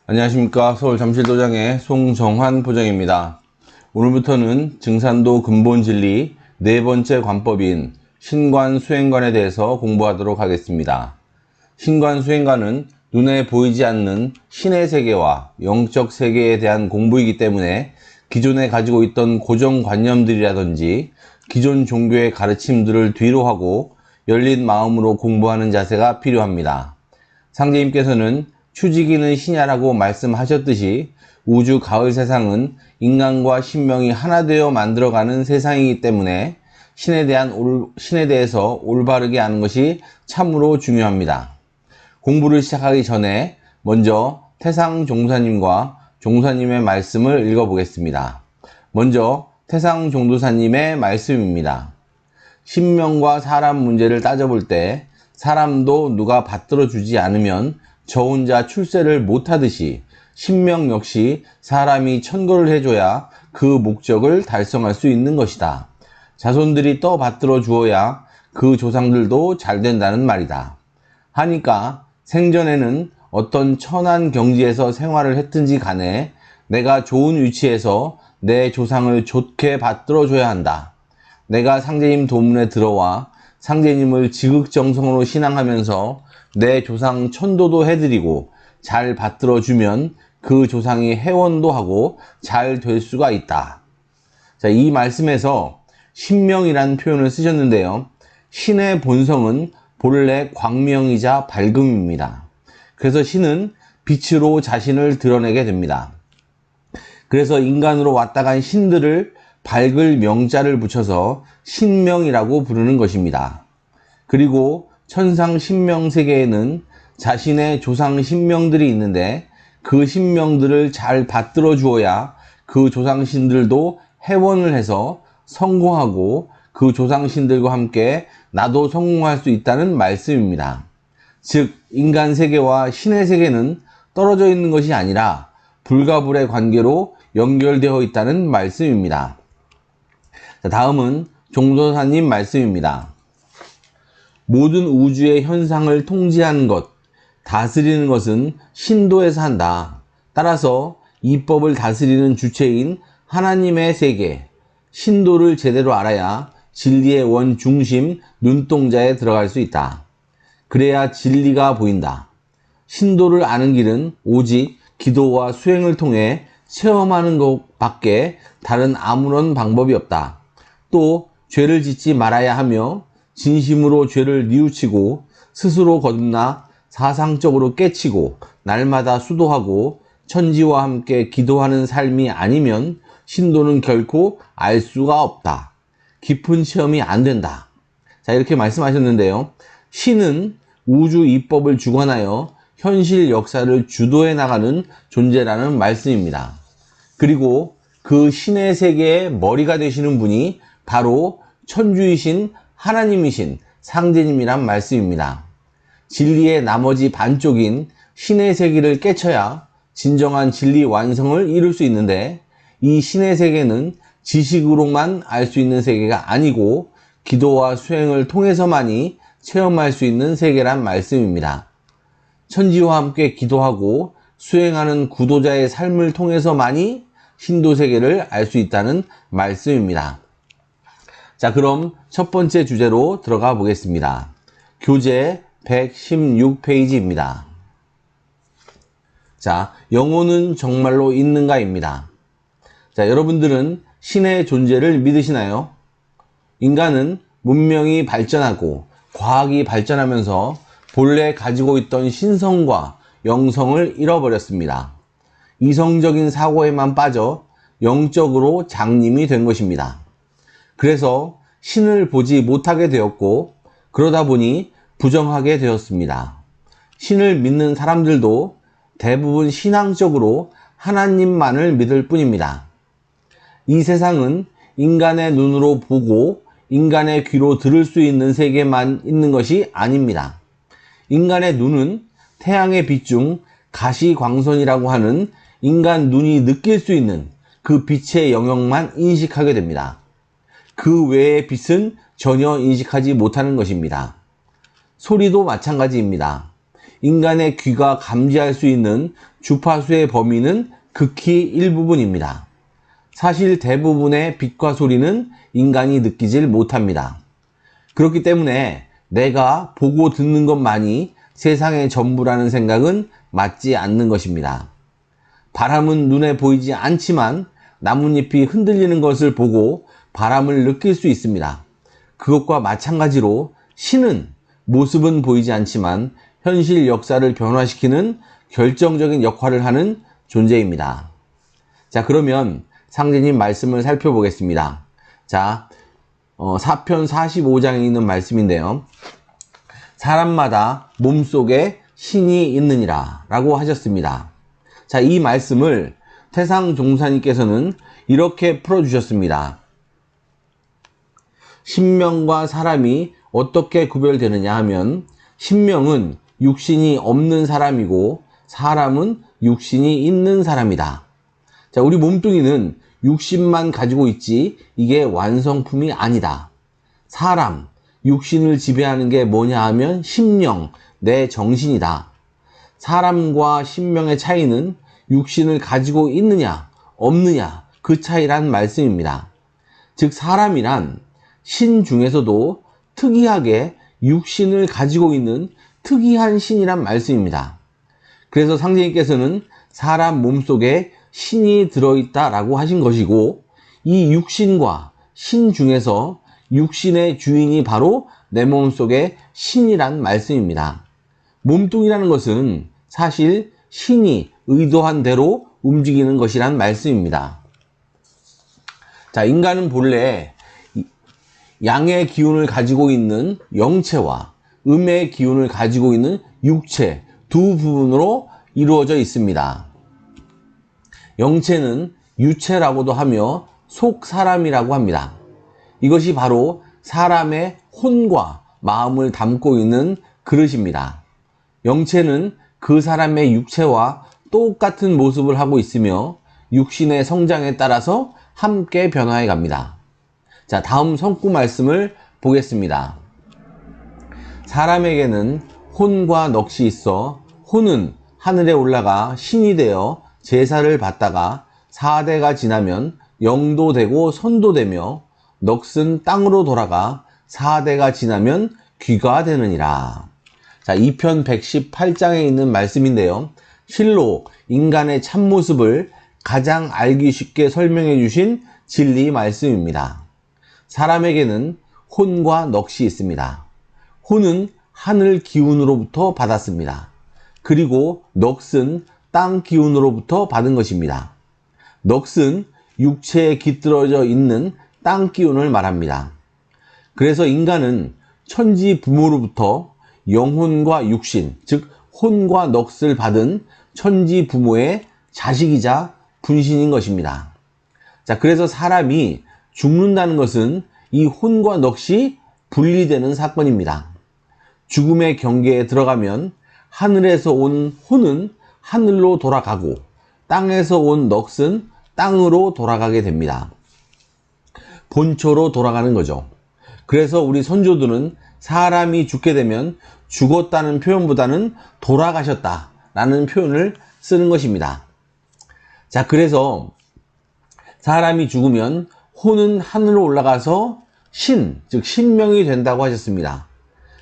안녕하십니까. 서울 잠실도장의 송정환 보장입니다. 오늘부터는 증산도 근본진리 네 번째 관법인 신관수행관에 대해서 공부하도록 하겠습니다. 신관수행관은 눈에 보이지 않는 신의 세계와 영적 세계에 대한 공부이기 때문에 기존에 가지고 있던 고정관념들이라든지 기존 종교의 가르침들을 뒤로하고 열린 마음으로 공부하는 자세가 필요합니다. 상제님께서는 추지기는 신야라고 말씀하셨듯이 우주 가을 세상은 인간과 신명이 하나 되어 만들어가는 세상이기 때문에 신에 대해서 올바르게 아는 것이 참으로 중요합니다. 공부를 시작하기 전에 먼저 태상 종사님과 종사님의 말씀을 읽어보겠습니다. 먼저 태상 종도사님의 말씀입니다. 신명과 사람 문제를 따져볼 때 사람도 누가 받들어 주지 않으면 저 혼자 출세를 못하듯이 신명 역시 사람이 천거를 해줘야 그 목적을 달성할 수 있는 것이다. 자손들이 또 받들어 주어야 그 조상들도 잘 된다는 말이다. 하니까 생전에는 어떤 천한 경지에서 생활을 했든지 간에 내가 좋은 위치에서 내 조상을 좋게 받들어 줘야 한다. 내가 상제님 도문에 들어와 상제님을 지극정성으로 신앙하면서 내 조상 천도도 해드리고 잘 받들어주면 그 조상이 회원도 하고 잘 될 수가 있다. 자, 이 말씀에서 신명이라는 표현을 쓰셨는데요. 신의 본성은 본래 광명이자 밝음입니다. 그래서 신은 빛으로 자신을 드러내게 됩니다. 그래서 인간으로 왔다 간 신들을 밝을 명자를 붙여서 신명이라고 부르는 것입니다. 그리고 천상 신명 세계에는 자신의 조상 신명들이 있는데 그 신명들을 잘 받들어 주어야 그 조상 신들도 회원을 해서 성공하고 그 조상 신들과 함께 나도 성공할 수 있다는 말씀입니다. 즉 인간 세계와 신의 세계는 떨어져 있는 것이 아니라 불가불의 관계로 연결되어 있다는 말씀입니다. 자, 다음은 종도사님 말씀입니다. 모든 우주의 현상을 통제하는 것, 다스리는 것은 신도에서 한다. 따라서 이 법을 다스리는 주체인 하나님의 세계, 신도를 제대로 알아야 진리의 원 중심 눈동자에 들어갈 수 있다. 그래야 진리가 보인다. 신도를 아는 길은 오직 기도와 수행을 통해 체험하는 것밖에 다른 아무런 방법이 없다. 또 죄를 짓지 말아야 하며 진심으로 죄를 뉘우치고 스스로 거듭나 사상적으로 깨치고 날마다 수도하고 천지와 함께 기도하는 삶이 아니면 신도는 결코 알 수가 없다. 깊은 체험이 안 된다. 자, 이렇게 말씀하셨는데요. 신은 우주 이법을 주관하여 현실 역사를 주도해 나가는 존재라는 말씀입니다. 그리고 그 신의 세계의 머리가 되시는 분이 바로 천주이신 하나님이신 상제님이란 말씀입니다. 진리의 나머지 반쪽인 신의 세계를 깨쳐야 진정한 진리 완성을 이룰 수 있는데 이 신의 세계는 지식으로만 알 수 있는 세계가 아니고 기도와 수행을 통해서만이 체험할 수 있는 세계란 말씀입니다. 천지와 함께 기도하고 수행하는 구도자의 삶을 통해서만이 신도 세계를 알 수 있다는 말씀입니다. 자, 그럼 첫 번째 주제로 들어가 보겠습니다. 교재 116페이지입니다. 자, 영혼은 정말로 있는가입니다. 자, 여러분들은 신의 존재를 믿으시나요? 인간은 문명이 발전하고 과학이 발전하면서 본래 가지고 있던 신성과 영성을 잃어버렸습니다. 이성적인 사고에만 빠져 영적으로 장님이 된 것입니다. 그래서 신을 보지 못하게 되었고 그러다 보니 부정하게 되었습니다. 신을 믿는 사람들도 대부분 신앙적으로 하나님만을 믿을 뿐입니다. 이 세상은 인간의 눈으로 보고 인간의 귀로 들을 수 있는 세계만 있는 것이 아닙니다. 인간의 눈은 태양의 빛 중 가시광선이라고 하는 인간 눈이 느낄 수 있는 그 빛의 영역만 인식하게 됩니다. 그 외의 빛은 전혀 인식하지 못하는 것입니다. 소리도 마찬가지입니다. 인간의 귀가 감지할 수 있는 주파수의 범위는 극히 일부분입니다. 사실 대부분의 빛과 소리는 인간이 느끼질 못합니다. 그렇기 때문에 내가 보고 듣는 것만이 세상의 전부라는 생각은 맞지 않는 것입니다. 바람은 눈에 보이지 않지만 나뭇잎이 흔들리는 것을 보고 바람을 느낄 수 있습니다. 그것과 마찬가지로 신은 모습은 보이지 않지만 현실 역사를 변화시키는 결정적인 역할을 하는 존재입니다. 자, 그러면 상제님 말씀을 살펴보겠습니다. 자, 사편 45장에 있는 말씀인데요. 사람마다 몸속에 신이 있느니라 라고 하셨습니다. 자, 이 말씀을 태상종사님께서는 이렇게 풀어주셨습니다. 신명과 사람이 어떻게 구별되느냐 하면 신명은 육신이 없는 사람이고 사람은 육신이 있는 사람이다. 자, 우리 몸뚱이는 육신만 가지고 있지 이게 완성품이 아니다. 사람, 육신을 지배하는 게 뭐냐 하면 신명, 내 정신이다. 사람과 신명의 차이는 육신을 가지고 있느냐 없느냐 그 차이란 말씀입니다. 즉 사람이란 신 중에서도 특이하게 육신을 가지고 있는 특이한 신이란 말씀입니다. 그래서 상제님께서는 사람 몸속에 신이 들어있다라고 하신 것이고 이 육신과 신 중에서 육신의 주인이 바로 내 몸속에 신이란 말씀입니다. 몸뚱이라는 것은 사실 신이 의도한 대로 움직이는 것이란 말씀입니다. 자, 인간은 본래 양의 기운을 가지고 있는 영체와 음의 기운을 가지고 있는 육체 두 부분으로 이루어져 있습니다. 영체는 유체라고도 하며 속사람이라고 합니다. 이것이 바로 사람의 혼과 마음을 담고 있는 그릇입니다. 영체는 그 사람의 육체와 똑같은 모습을 하고 있으며 육신의 성장에 따라서 함께 변화해 갑니다. 자, 다음 성구 말씀을 보겠습니다. 사람에게는 혼과 넋이 있어 혼은 하늘에 올라가 신이 되어 제사를 받다가 4대가 지나면 영도 되고 선도 되며 넋은 땅으로 돌아가 4대가 지나면 귀가 되느니라. 자, 2편 118장에 있는 말씀인데요. 실로 인간의 참모습을 가장 알기 쉽게 설명해 주신 진리 말씀입니다. 사람에게는 혼과 넋이 있습니다. 혼은 하늘 기운으로부터 받았습니다. 그리고 넋은 땅 기운으로부터 받은 것입니다. 넋은 육체에 깃들어져 있는 땅 기운을 말합니다. 그래서 인간은 천지 부모로부터 영혼과 육신, 즉 혼과 넋을 받은 천지 부모의 자식이자 분신인 것입니다. 자, 그래서 사람이 죽는다는 것은 이 혼과 넋이 분리되는 사건입니다. 죽음의 경계에 들어가면 하늘에서 온 혼은 하늘로 돌아가고 땅에서 온 넋은 땅으로 돌아가게 됩니다. 본초로 돌아가는 거죠. 그래서 우리 선조들은 사람이 죽게 되면 죽었다는 표현보다는 돌아가셨다라는 표현을 쓰는 것입니다. 자, 그래서 사람이 죽으면 혼은 하늘로 올라가서 신, 즉 신명이 된다고 하셨습니다.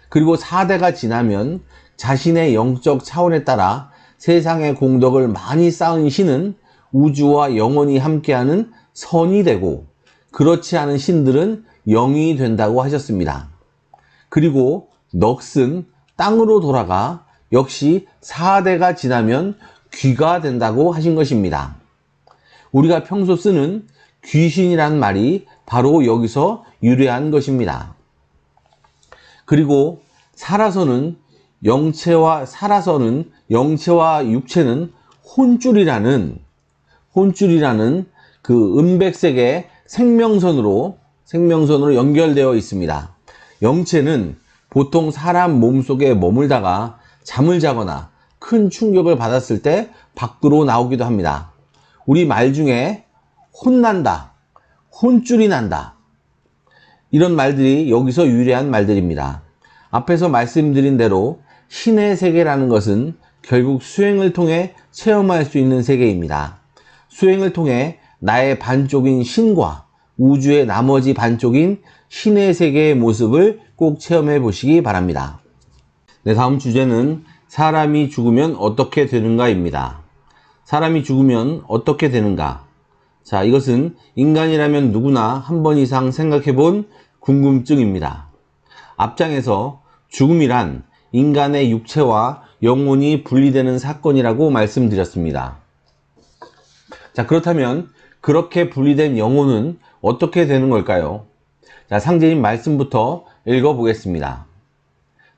그리고 4대가 지나면 자신의 영적 차원에 따라 세상의 공덕을 많이 쌓은 신은 우주와 영원히 함께하는 선이 되고 그렇지 않은 신들은 영이 된다고 하셨습니다. 그리고 넋은 땅으로 돌아가 역시 4대가 지나면 귀가 된다고 하신 것입니다. 우리가 평소 쓰는 귀신이란 말이 바로 여기서 유래한 것입니다. 그리고 살아서는 영체와 육체는 혼줄이라는 그 은백색의 생명선으로 연결되어 있습니다. 영체는 보통 사람 몸속에 머물다가 잠을 자거나 큰 충격을 받았을 때 밖으로 나오기도 합니다. 우리 말 중에 혼난다, 혼줄이 난다, 이런 말들이 여기서 유래한 말들입니다. 앞에서 말씀드린 대로 신의 세계라는 것은 결국 수행을 통해 체험할 수 있는 세계입니다. 수행을 통해 나의 반쪽인 신과 우주의 나머지 반쪽인 신의 세계의 모습을 꼭 체험해 보시기 바랍니다. 네, 다음 주제는 사람이 죽으면 어떻게 되는가입니다. 사람이 죽으면 어떻게 되는가? 자, 이것은 인간이라면 누구나 한 번 이상 생각해 본 궁금증입니다. 앞장에서 죽음이란 인간의 육체와 영혼이 분리되는 사건이라고 말씀드렸습니다. 자, 그렇다면 그렇게 분리된 영혼은 어떻게 되는 걸까요? 자, 상제님 말씀부터 읽어보겠습니다.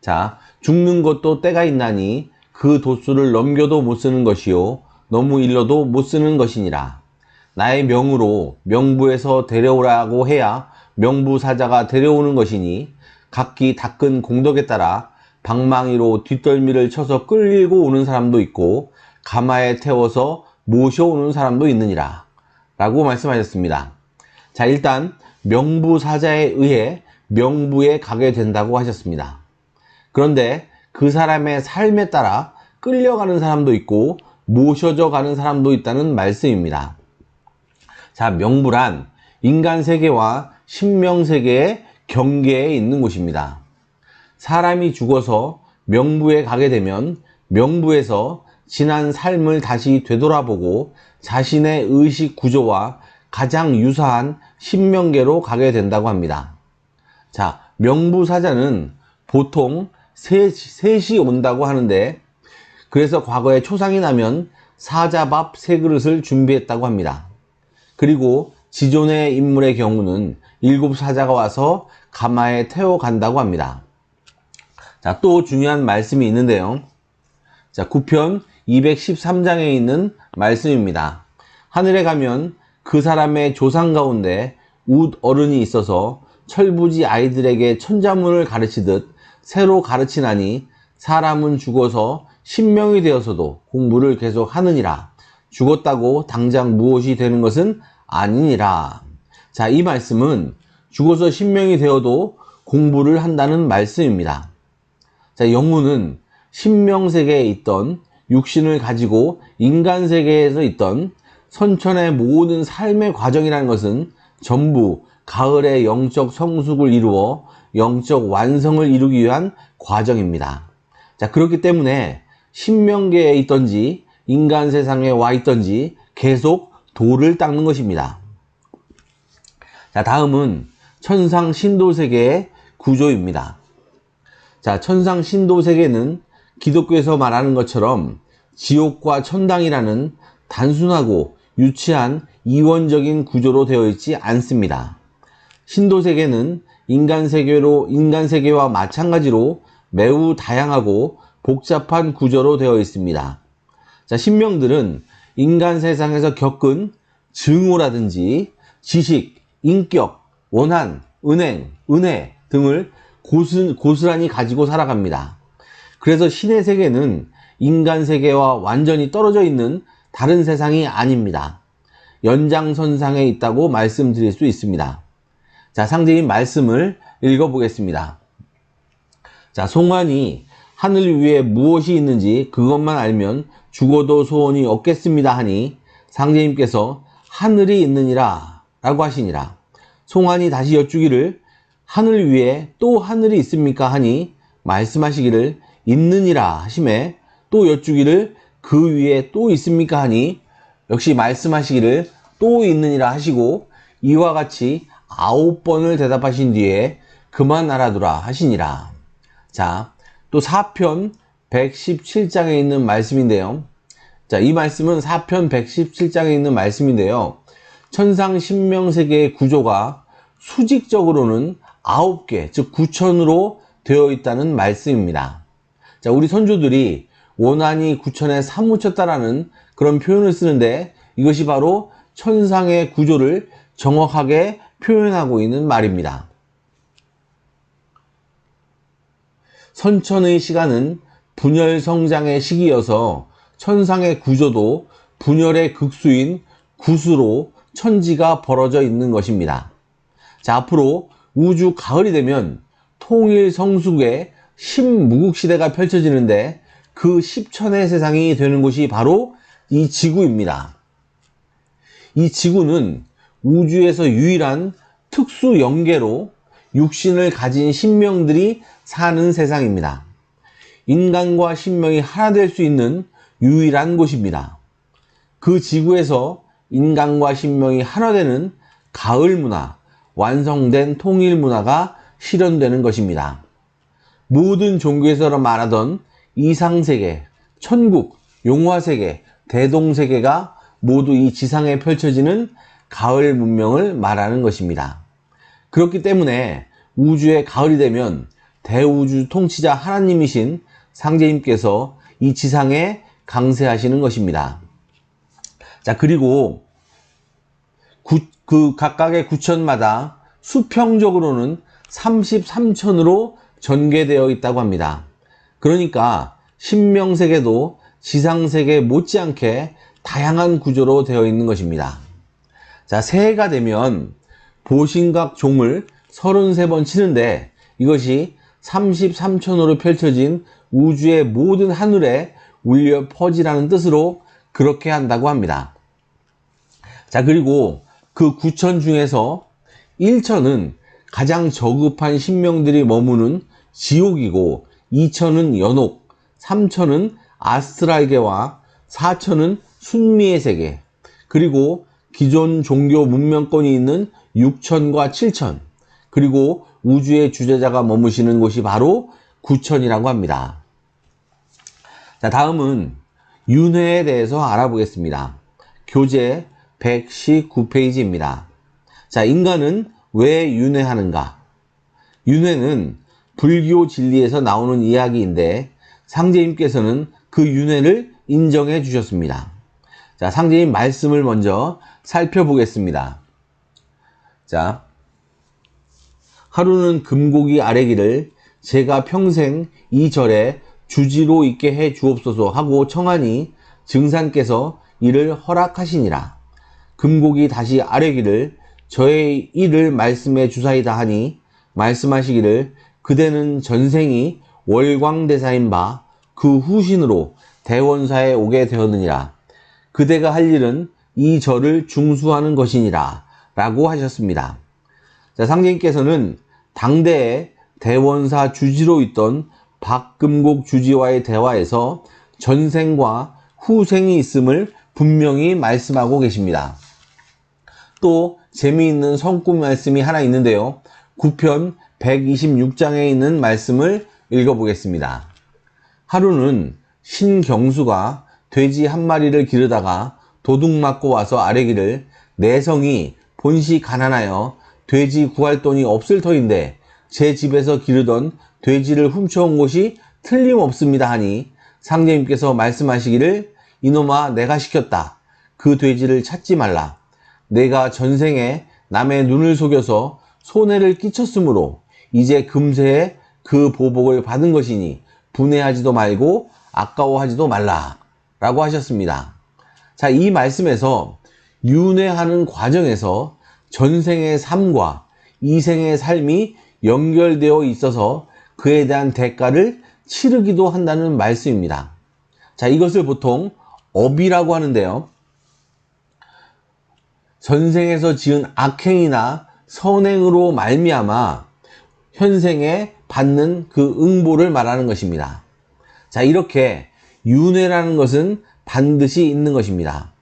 자, 죽는 것도 때가 있나니 그 도수를 넘겨도 못 쓰는 것이요 너무 일러도 못 쓰는 것이니라. 나의 명으로 명부에서 데려오라고 해야 명부사자가 데려오는 것이니 각기 닦은 공덕에 따라 방망이로 뒷덜미를 쳐서 끌고 오는 사람도 있고 가마에 태워서 모셔오는 사람도 있느니라 라고 말씀하셨습니다. 자, 일단 명부사자에 의해 명부에 가게 된다고 하셨습니다. 그런데 그 사람의 삶에 따라 끌려가는 사람도 있고 모셔져 가는 사람도 있다는 말씀입니다. 자, 명부란 인간 세계와 신명 세계의 경계에 있는 곳입니다. 사람이 죽어서 명부에 가게 되면 명부에서 지난 삶을 다시 되돌아보고 자신의 의식 구조와 가장 유사한 신명계로 가게 된다고 합니다. 자, 명부사자는 보통 셋이 온다고 하는데, 그래서 과거에 초상이 나면 사자밥 3그릇을 준비했다고 합니다. 그리고 지존의 인물의 경우는 7사자가 와서 가마에 태워 간다고 합니다. 자, 또 중요한 말씀이 있는데요. 자, 9편 213장에 있는 말씀입니다. 하늘에 가면 그 사람의 조상 가운데 웃 어른이 있어서 철부지 아이들에게 천자문을 가르치듯 새로 가르치나니 사람은 죽어서 신명이 되어서도 공부를 계속 하느니라. 죽었다고 당장 무엇이 되는 것은 아니니라. 자, 이 말씀은 죽어서 신명이 되어도 공부를 한다는 말씀입니다. 자, 영혼은 신명세계에 있던 육신을 가지고 인간세계에서 있던 선천의 모든 삶의 과정이라는 것은 전부 가을의 영적 성숙을 이루어 영적 완성을 이루기 위한 과정입니다. 자, 그렇기 때문에 신명계에 있던지 인간 세상에 와 있던지 계속 돌을 닦는 것입니다. 자, 다음은 천상 신도세계의 구조입니다. 자, 천상 신도세계는 기독교에서 말하는 것처럼 지옥과 천당이라는 단순하고 유치한 이원적인 구조로 되어 있지 않습니다. 신도세계는 인간세계와 마찬가지로 매우 다양하고 복잡한 구조로 되어 있습니다. 자, 신명들은 인간 세상에서 겪은 증오라든지 지식, 인격, 원한, 은행, 은혜 등을 고스란히 가지고 살아갑니다. 그래서 신의 세계는 인간 세계와 완전히 떨어져 있는 다른 세상이 아닙니다. 연장선상에 있다고 말씀드릴 수 있습니다. 자, 상제님 말씀을 읽어보겠습니다. 자, 송환이 하늘 위에 무엇이 있는지 그것만 알면 죽어도 소원이 없겠습니다 하니 상제님께서 하늘이 있느니라 라고 하시니라. 송환이 다시 여쭈기를 하늘 위에 또 하늘이 있습니까 하니 말씀하시기를 있느니라 하심에 또 여쭈기를 그 위에 또 있습니까 하니 역시 말씀하시기를 또 있느니라 하시고 이와 같이 9번을 대답하신 뒤에 그만 알아두라 하시니라. 자, 또 4편 117장에 있는 말씀인데요. 자, 이 말씀은 4편 117장에 있는 말씀인데요. 천상 신명세계의 구조가 수직적으로는 9개, 즉 9천으로 되어 있다는 말씀입니다. 자, 우리 선조들이 원한이 9천에 사무쳤다라는 그런 표현을 쓰는데 이것이 바로 천상의 구조를 정확하게 표현하고 있는 말입니다. 선천의 시간은 분열 성장의 시기여서 천상의 구조도 분열의 극수인 구수로 천지가 벌어져 있는 것입니다. 자, 앞으로 우주 가을이 되면 통일 성숙의 신무국시대가 펼쳐지는데 그 10천의 세상이 되는 곳이 바로 이 지구입니다. 이 지구는 우주에서 유일한 특수 영계로 육신을 가진 신명들이 사는 세상입니다. 인간과 신명이 하나 될 수 있는 유일한 곳입니다. 그 지구에서 인간과 신명이 하나 되는 가을 문화, 완성된 통일 문화가 실현되는 것입니다. 모든 종교에서 말하던 이상세계, 천국, 용화세계, 대동세계가 모두 이 지상에 펼쳐지는 가을 문명을 말하는 것입니다. 그렇기 때문에 우주의 가을이 되면 대우주 통치자 하나님이신 상제님께서 이 지상에 강세하시는 것입니다. 자, 그리고 그 각각의 구천마다 수평적으로는 33천으로 전개되어 있다고 합니다. 그러니까 신명세계도 지상세계 못지않게 다양한 구조로 되어 있는 것입니다. 자, 새해가 되면 보신각 종을 33번 치는데 이것이 33천으로 펼쳐진 우주의 모든 하늘에 울려 퍼지라는 뜻으로 그렇게 한다고 합니다. 자, 그리고 그 9천 중에서 1천은 가장 저급한 신명들이 머무는 지옥이고 2천은 연옥, 3천은 아스트랄계와 4천은 순미의 세계, 그리고 기존 종교 문명권이 있는 6천과 7천, 그리고 우주의 주재자가 머무시는 곳이 바로 9천이라고 합니다. 자, 다음은 윤회에 대해서 알아보겠습니다. 교재 119페이지입니다. 자, 인간은 왜 윤회하는가? 윤회는 불교 진리에서 나오는 이야기인데 상제님께서는 그 윤회를 인정해 주셨습니다. 자, 상제님 말씀을 먼저 살펴보겠습니다. 자, 하루는 금고기 아래기를 제가 평생 이 절에 주지로 있게 해 주옵소서 하고 청하니 증산께서 이를 허락하시니라. 금고기 다시 아뢰기를 저의 일을 말씀해 주사이다 하니 말씀하시기를 그대는 전생이 월광대사인 바 그 후신으로 대원사에 오게 되었느니라. 그대가 할 일은 이 절을 중수하는 것이니라 라고 하셨습니다. 자, 상제님께서는 당대에 대원사 주지로 있던 박금곡 주지와의 대화에서 전생과 후생이 있음을 분명히 말씀하고 계십니다. 또 재미있는 성구 말씀이 하나 있는데요. 9편 126장에 있는 말씀을 읽어보겠습니다. 하루는 신경수가 돼지 한 마리를 기르다가 도둑 맞고 와서 아뢰기를 내 성이 본시 가난하여 돼지 구할 돈이 없을 터인데 제 집에서 기르던 돼지를 훔쳐온 곳이 틀림없습니다 하니 상제님께서 말씀하시기를 이놈아 내가 시켰다. 그 돼지를 찾지 말라. 내가 전생에 남의 눈을 속여서 손해를 끼쳤으므로 이제 금세에 그 보복을 받은 것이니 분해하지도 말고 아까워하지도 말라 라고 하셨습니다. 자, 이 말씀에서 윤회하는 과정에서 전생의 삶과 이생의 삶이 연결되어 있어서 그에 대한 대가를 치르기도 한다는 말씀입니다. 자, 이것을 보통 업이라고 하는데요. 전생에서 지은 악행이나 선행으로 말미암아 현생에 받는 그 응보를 말하는 것입니다. 자, 이렇게 윤회라는 것은 반드시 있는 것입니다.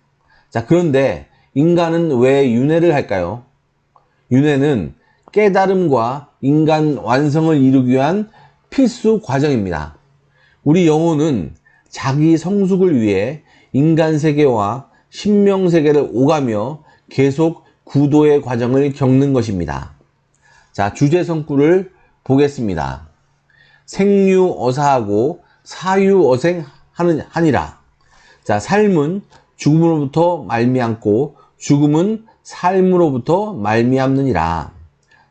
자, 그런데 인간은 왜 윤회를 할까요? 윤회는 깨달음과 인간 완성을 이루기 위한 필수 과정입니다. 우리 영혼은 자기 성숙을 위해 인간 세계와 신명 세계를 오가며 계속 구도의 과정을 겪는 것입니다. 자, 주제성구를 보겠습니다. 생유어사하고 사유어생하니라. 자, 삶은 죽음으로부터 말미암고 죽음은 삶으로부터 말미암느니라.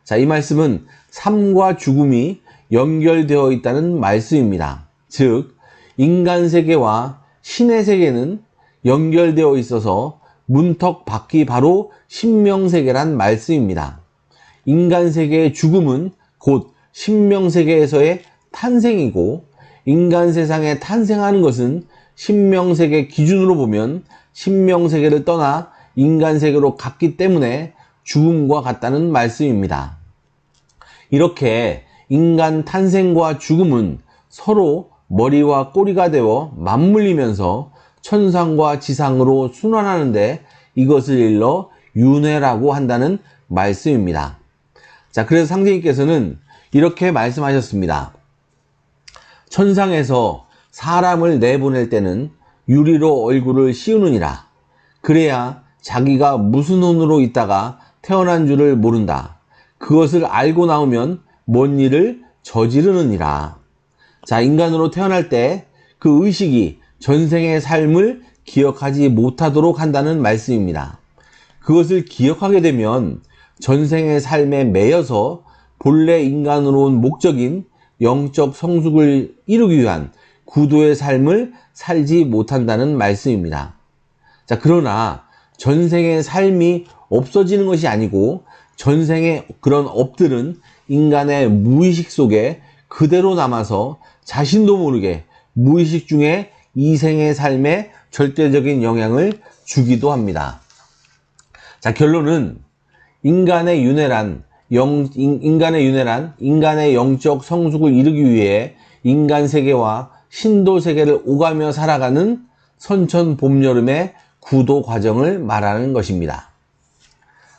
자, 이 말씀은 삶과 죽음이 연결되어 있다는 말씀입니다. 즉, 인간 세계와 신의 세계는 연결되어 있어서 문턱 밖이 바로 신명세계란 말씀입니다. 인간 세계의 죽음은 곧 신명세계에서의 탄생이고, 인간 세상에 탄생하는 것은 신명세계 기준으로 보면 신명세계를 떠나 인간세계로 갔기 때문에 죽음과 같다는 말씀입니다. 이렇게 인간 탄생과 죽음은 서로 머리와 꼬리가 되어 맞물리면서 천상과 지상으로 순환하는데 이것을 일러 윤회라고 한다는 말씀입니다. 자, 그래서 상제님께서는 이렇게 말씀하셨습니다. 천상에서 사람을 내보낼 때는 유리로 얼굴을 씌우느니라. 그래야 자기가 무슨 혼으로 있다가 태어난 줄을 모른다. 그것을 알고 나오면 뭔 일을 저지르느니라. 자, 인간으로 태어날 때 그 의식이 전생의 삶을 기억하지 못하도록 한다는 말씀입니다. 그것을 기억하게 되면 전생의 삶에 매여서 본래 인간으로 온 목적인 영적 성숙을 이루기 위한 구도의 삶을 살지 못한다는 말씀입니다. 자, 그러나 전생의 삶이 없어지는 것이 아니고 전생의 그런 업들은 인간의 무의식 속에 그대로 남아서 자신도 모르게 무의식 중에 이생의 삶에 절대적인 영향을 주기도 합니다. 자, 결론은 인간의 윤회란 인간의 영적 성숙을 이루기 위해 인간 세계와 신도 세계를 오가며 살아가는 선천 봄 여름의 구도 과정을 말하는 것입니다.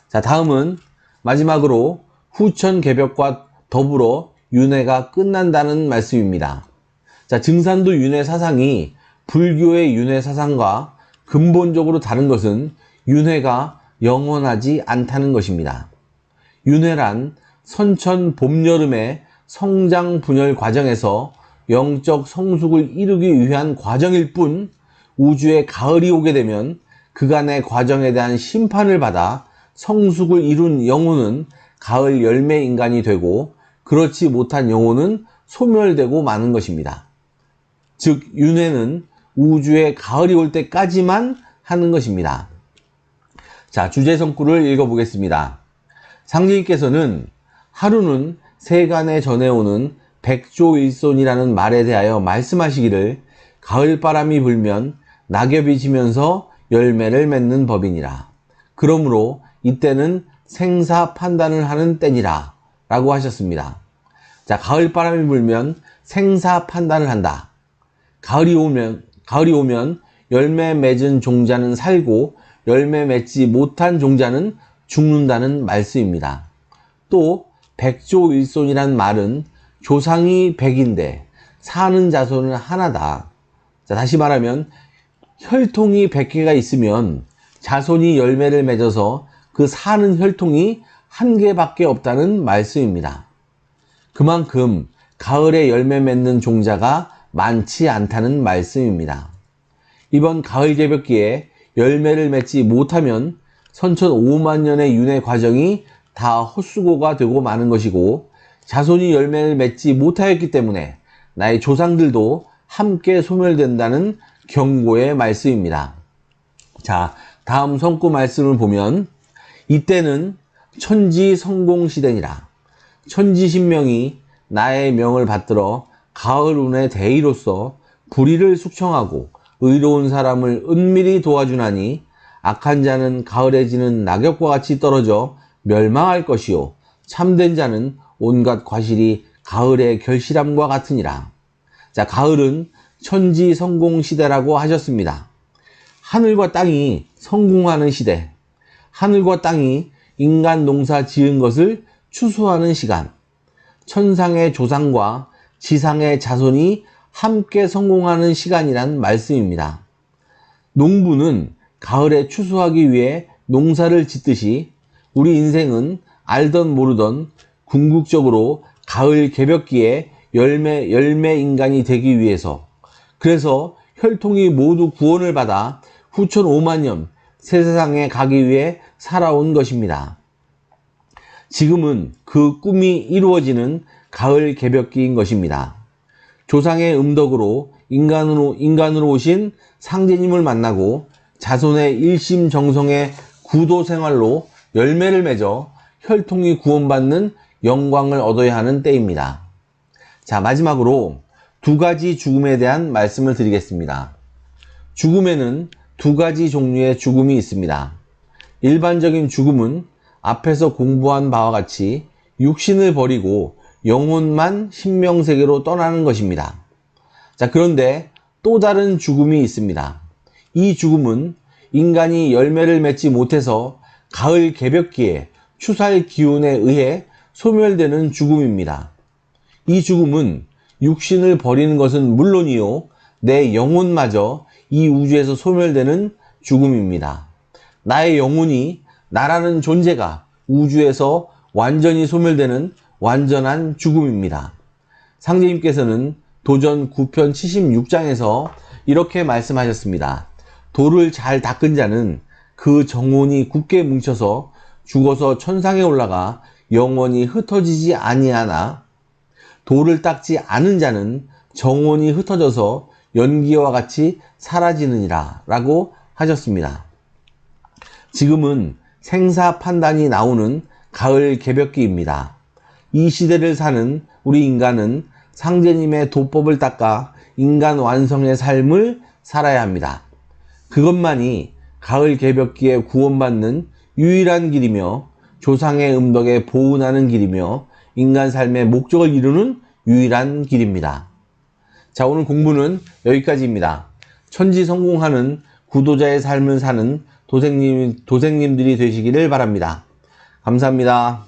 자, 다음은 마지막으로 후천 개벽과 더불어 윤회가 끝난다는 말씀입니다. 자, 증산도 윤회 사상이 불교의 윤회 사상과 근본적으로 다른 것은 윤회가 영원하지 않다는 것입니다. 윤회란 선천 봄 여름의 성장 분열 과정에서 영적 성숙을 이루기 위한 과정일 뿐, 우주에 가을이 오게 되면 그간의 과정에 대한 심판을 받아 성숙을 이룬 영혼은 가을 열매 인간이 되고, 그렇지 못한 영혼은 소멸되고 마는 것입니다. 즉, 윤회는 우주에 가을이 올 때까지만 하는 것입니다. 자, 주제성구를 읽어보겠습니다. 상제님께서는 하루는 세간에 전해오는 백조일손이라는 말에 대하여 말씀하시기를, 가을바람이 불면 낙엽이 지면서 열매를 맺는 법이니라. 그러므로 이때는 생사 판단을 하는 때니라 라고 하셨습니다. 자, 가을바람이 불면 생사 판단을 한다. 가을이 오면 열매 맺은 종자는 살고 열매 맺지 못한 종자는 죽는다는 말씀입니다. 또 백조일손이란 말은 조상이 100인데 사는 자손은 하나다. 자, 다시 말하면 혈통이 100개가 있으면 자손이 열매를 맺어서 그 사는 혈통이 1개밖에 없다는 말씀입니다. 그만큼 가을에 열매 맺는 종자가 많지 않다는 말씀입니다. 이번 가을 개벽기에 열매를 맺지 못하면 선천 5만 년의 윤회 과정이 다 헛수고가 되고 마는 것이고, 자손이 열매를 맺지 못하였기 때문에 나의 조상들도 함께 소멸된다는 경고의 말씀입니다. 자, 다음 성구 말씀을 보면, 이때는 천지 성공 시대니라. 천지신명이 나의 명을 받들어 가을 운의 대의로서 불의를 숙청하고 의로운 사람을 은밀히 도와주나니, 악한 자는 가을에 지는 낙엽과 같이 떨어져 멸망할 것이요 참된 자는 온갖 과실이 가을의 결실함과 같으니라. 자, 가을은 천지 성공 시대라고 하셨습니다. 하늘과 땅이 성공하는 시대, 하늘과 땅이 인간 농사 지은 것을 추수하는 시간, 천상의 조상과 지상의 자손이 함께 성공하는 시간이란 말씀입니다. 농부는 가을에 추수하기 위해 농사를 짓듯이 우리 인생은 알던 모르던 궁극적으로 가을 개벽기에 열매 인간이 되기 위해서, 그래서 혈통이 모두 구원을 받아 후천 5만 년 새 세상에 가기 위해 살아온 것입니다. 지금은 그 꿈이 이루어지는 가을 개벽기인 것입니다. 조상의 음덕으로 인간으로 오신 상제님을 만나고 자손의 일심정성의 구도 생활로 열매를 맺어 혈통이 구원받는 영광을 얻어야 하는 때입니다. 자, 마지막으로 두 가지 죽음에 대한 말씀을 드리겠습니다. 죽음에는 두 가지 종류의 죽음이 있습니다. 일반적인 죽음은 앞에서 공부한 바와 같이 육신을 버리고 영혼만 신명세계로 떠나는 것입니다. 자, 그런데 또 다른 죽음이 있습니다. 이 죽음은 인간이 열매를 맺지 못해서 가을 개벽기에 추수할 기운에 의해 소멸되는 죽음입니다. 이 죽음은 육신을 버리는 것은 물론이요, 내 영혼마저 이 우주에서 소멸되는 죽음입니다. 나의 영혼이, 나라는 존재가 우주에서 완전히 소멸되는 완전한 죽음입니다. 상제님께서는 도전 9편 76장에서 이렇게 말씀하셨습니다. 돌을 잘 닦은 자는 그 정혼이 굳게 뭉쳐서 죽어서 천상에 올라가 영원히 흩어지지 아니하나, 돌을 닦지 않은 자는 정혼이 흩어져서 연기와 같이 사라지느니라 라고 하셨습니다. 지금은 생사 판단이 나오는 가을 개벽기입니다. 이 시대를 사는 우리 인간은 상제님의 도법을 닦아 인간 완성의 삶을 살아야 합니다. 그것만이 가을 개벽기에 구원받는 유일한 길이며 조상의 음덕에 보은하는 길이며 인간 삶의 목적을 이루는 유일한 길입니다. 자, 오늘 공부는 여기까지입니다. 천지 성공하는 구도자의 삶을 사는 도생님들이 되시기를 바랍니다. 감사합니다.